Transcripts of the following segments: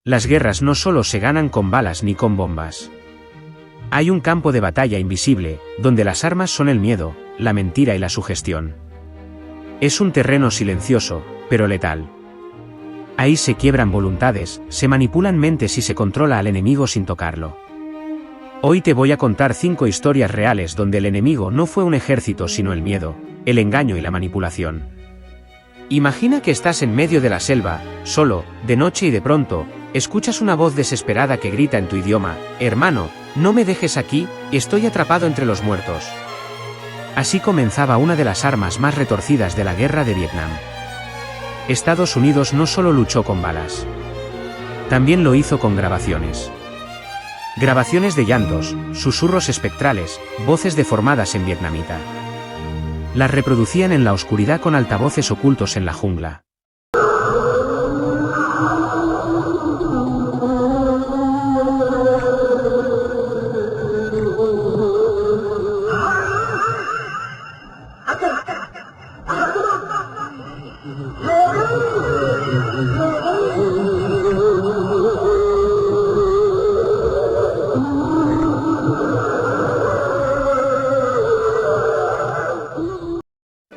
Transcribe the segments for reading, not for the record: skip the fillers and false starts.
Las guerras no solo se ganan con balas ni con bombas. Hay un campo de batalla invisible, donde las armas son el miedo, la mentira y la sugestión. Es un terreno silencioso, pero letal. Ahí se quiebran voluntades, se manipulan mentes y se controla al enemigo sin tocarlo. Hoy te voy a contar 5 historias reales donde el enemigo no fue un ejército sino el miedo, el engaño y la manipulación. Imagina que estás en medio de la selva, solo, de noche y de pronto, escuchas una voz desesperada que grita en tu idioma: «Hermano, no me dejes aquí, estoy atrapado entre los muertos». Así comenzaba una de las armas más retorcidas de la guerra de Vietnam. Estados Unidos no solo luchó con balas. También lo hizo con grabaciones. Grabaciones de llantos, susurros espectrales, voces deformadas en vietnamita. Las reproducían en la oscuridad con altavoces ocultos en la jungla.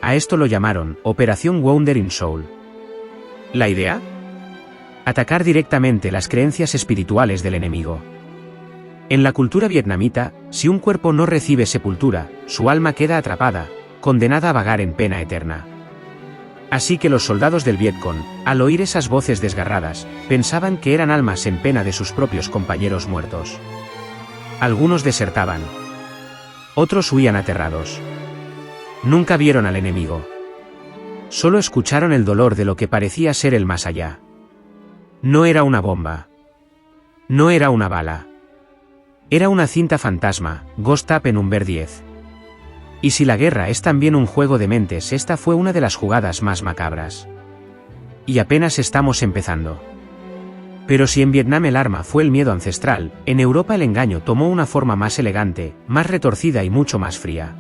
A esto lo llamaron Operación Wandering Soul. ¿La idea? Atacar directamente las creencias espirituales del enemigo. En la cultura vietnamita, si un cuerpo no recibe sepultura, su alma queda atrapada, condenada a vagar en pena eterna. Así que los soldados del Vietcong, al oír esas voces desgarradas, pensaban que eran almas en pena de sus propios compañeros muertos. Algunos desertaban. Otros huían aterrados. Nunca vieron al enemigo. Solo escucharon el dolor de lo que parecía ser el más allá. No era una bomba. No era una bala. Era una cinta fantasma, Ghost Tape number 10. Y si la guerra es también un juego de mentes, esta fue una de las jugadas más macabras. Y apenas estamos empezando. Pero si en Vietnam el arma fue el miedo ancestral, en Europa el engaño tomó una forma más elegante, más retorcida y mucho más fría.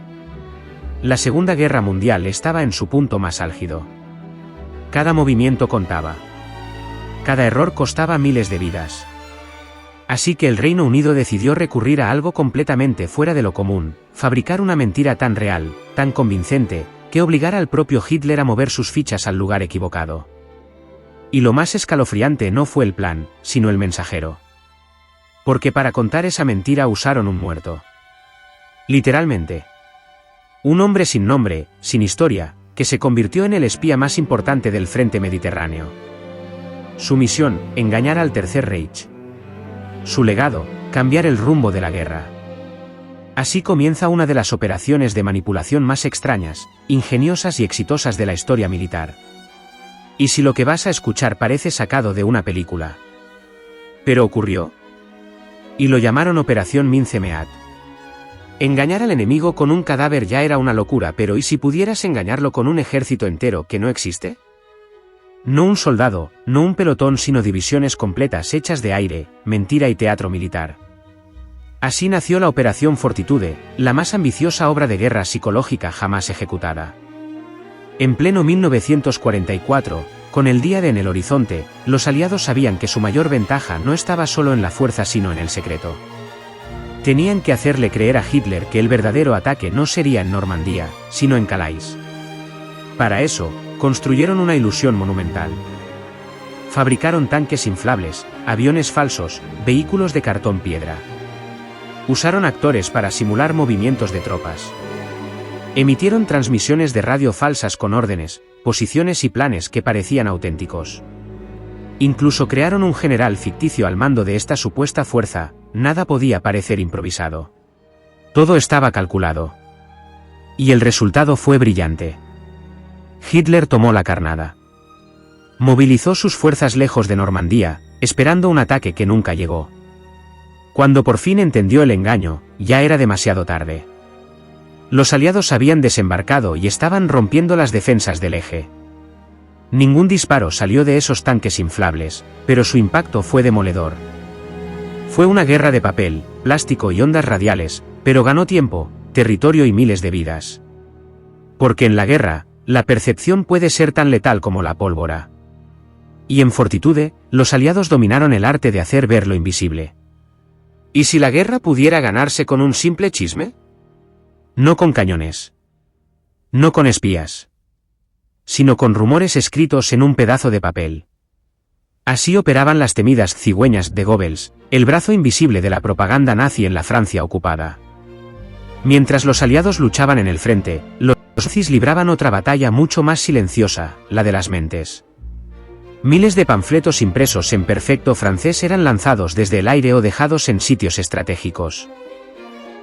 La Segunda Guerra Mundial estaba en su punto más álgido. Cada movimiento contaba. Cada error costaba miles de vidas. Así que el Reino Unido decidió recurrir a algo completamente fuera de lo común, fabricar una mentira tan real, tan convincente, que obligara al propio Hitler a mover sus fichas al lugar equivocado. Y lo más escalofriante no fue el plan, sino el mensajero. Porque para contar esa mentira usaron un muerto. Literalmente. Un hombre sin nombre, sin historia, que se convirtió en el espía más importante del frente mediterráneo. Su misión, engañar al Tercer Reich. Su legado, cambiar el rumbo de la guerra. Así comienza una de las operaciones de manipulación más extrañas, ingeniosas y exitosas de la historia militar. Y si lo que vas a escuchar parece sacado de una película. Pero ocurrió. Y lo llamaron Operación Mince Meat. Engañar al enemigo con un cadáver ya era una locura, pero ¿y si pudieras engañarlo con un ejército entero que no existe? No un soldado, no un pelotón, sino divisiones completas hechas de aire, mentira y teatro militar. Así nació la Operación Fortitude, la más ambiciosa obra de guerra psicológica jamás ejecutada. En pleno 1944, con el día D en el horizonte, los aliados sabían que su mayor ventaja no estaba solo en la fuerza sino en el secreto. Tenían que hacerle creer a Hitler que el verdadero ataque no sería en Normandía, sino en Calais. Para eso, construyeron una ilusión monumental. Fabricaron tanques inflables, aviones falsos, vehículos de cartón piedra. Usaron actores para simular movimientos de tropas. Emitieron transmisiones de radio falsas con órdenes, posiciones y planes que parecían auténticos. Incluso crearon un general ficticio al mando de esta supuesta fuerza. Nada podía parecer improvisado. Todo estaba calculado. Y el resultado fue brillante. Hitler tomó la carnada. Movilizó sus fuerzas lejos de Normandía, esperando un ataque que nunca llegó. Cuando por fin entendió el engaño, ya era demasiado tarde. Los aliados habían desembarcado y estaban rompiendo las defensas del eje. Ningún disparo salió de esos tanques inflables, pero su impacto fue demoledor. Fue una guerra de papel, plástico y ondas radiales, pero ganó tiempo, territorio y miles de vidas. Porque en la guerra, la percepción puede ser tan letal como la pólvora. Y en Fortitude, los aliados dominaron el arte de hacer ver lo invisible. ¿Y si la guerra pudiera ganarse con un simple chisme? No con cañones. No con espías. Sino con rumores escritos en un pedazo de papel. Así operaban las temidas cigüeñas de Goebbels, el brazo invisible de la propaganda nazi en la Francia ocupada. Mientras los aliados luchaban en el frente, los nazis libraban otra batalla mucho más silenciosa, la de las mentes. Miles de panfletos impresos en perfecto francés eran lanzados desde el aire o dejados en sitios estratégicos.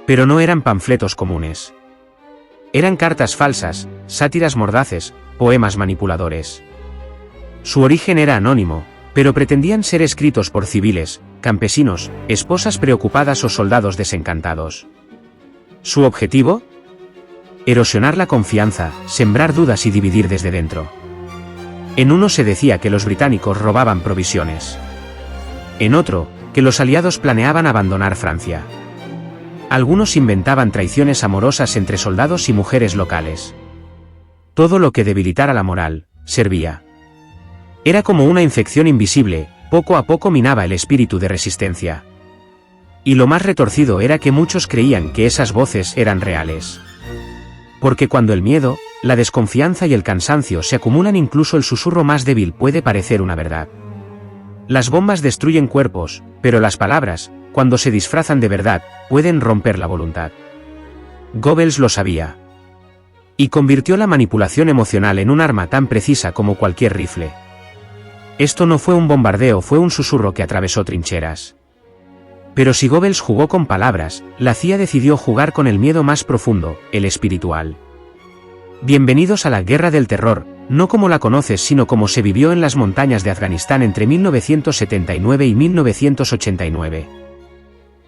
Pero no eran panfletos comunes. Eran cartas falsas, sátiras mordaces, poemas manipuladores. Su origen era anónimo, pero pretendían ser escritos por civiles, campesinos, esposas preocupadas o soldados desencantados. ¿Su objetivo? Erosionar la confianza, sembrar dudas y dividir desde dentro. En uno se decía que los británicos robaban provisiones. En otro, que los aliados planeaban abandonar Francia. Algunos inventaban traiciones amorosas entre soldados y mujeres locales. Todo lo que debilitara la moral, servía. Era como una infección invisible, poco a poco minaba el espíritu de resistencia. Y lo más retorcido era que muchos creían que esas voces eran reales. Porque cuando el miedo, la desconfianza y el cansancio se acumulan, incluso el susurro más débil puede parecer una verdad. Las bombas destruyen cuerpos, pero las palabras, cuando se disfrazan de verdad, pueden romper la voluntad. Goebbels lo sabía. Y convirtió la manipulación emocional en un arma tan precisa como cualquier rifle. Esto no fue un bombardeo, fue un susurro que atravesó trincheras. Pero si Goebbels jugó con palabras, la CIA decidió jugar con el miedo más profundo, el espiritual. Bienvenidos a la Guerra del Terror, no como la conoces sino como se vivió en las montañas de Afganistán entre 1979 y 1989.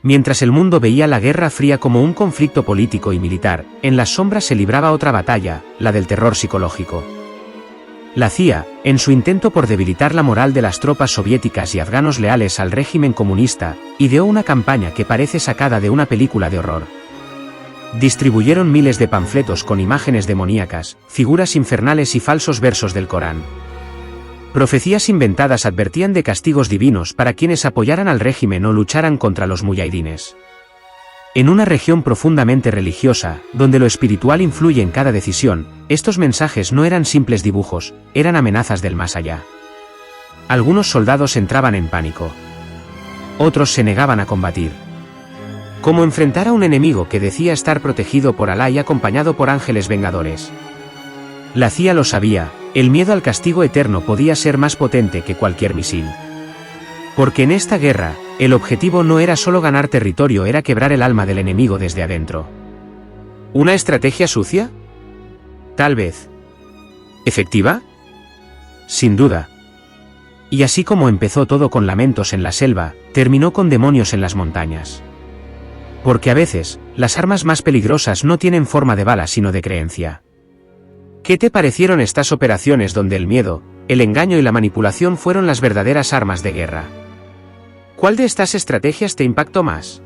Mientras el mundo veía la Guerra Fría como un conflicto político y militar, en las sombras se libraba otra batalla, la del terror psicológico. La CIA, en su intento por debilitar la moral de las tropas soviéticas y afganos leales al régimen comunista, ideó una campaña que parece sacada de una película de horror. Distribuyeron miles de panfletos con imágenes demoníacas, figuras infernales y falsos versos del Corán. Profecías inventadas advertían de castigos divinos para quienes apoyaran al régimen o lucharan contra los muyahidines. En una región profundamente religiosa, donde lo espiritual influye en cada decisión, estos mensajes no eran simples dibujos, eran amenazas del más allá. Algunos soldados entraban en pánico. Otros se negaban a combatir. ¿Cómo enfrentar a un enemigo que decía estar protegido por Alá y acompañado por ángeles vengadores? La CIA lo sabía, el miedo al castigo eterno podía ser más potente que cualquier misil. Porque en esta guerra, el objetivo no era solo ganar territorio, era quebrar el alma del enemigo desde adentro. ¿Una estrategia sucia? Tal vez. ¿Efectiva? Sin duda. Y así como empezó todo con lamentos en la selva, terminó con demonios en las montañas. Porque a veces, las armas más peligrosas no tienen forma de bala sino de creencia. ¿Qué te parecieron estas operaciones donde el miedo, el engaño y la manipulación fueron las verdaderas armas de guerra? ¿Cuál de estas estrategias te impactó más?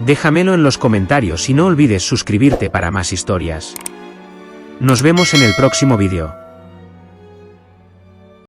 Déjamelo en los comentarios y no olvides suscribirte para más historias. Nos vemos en el próximo vídeo.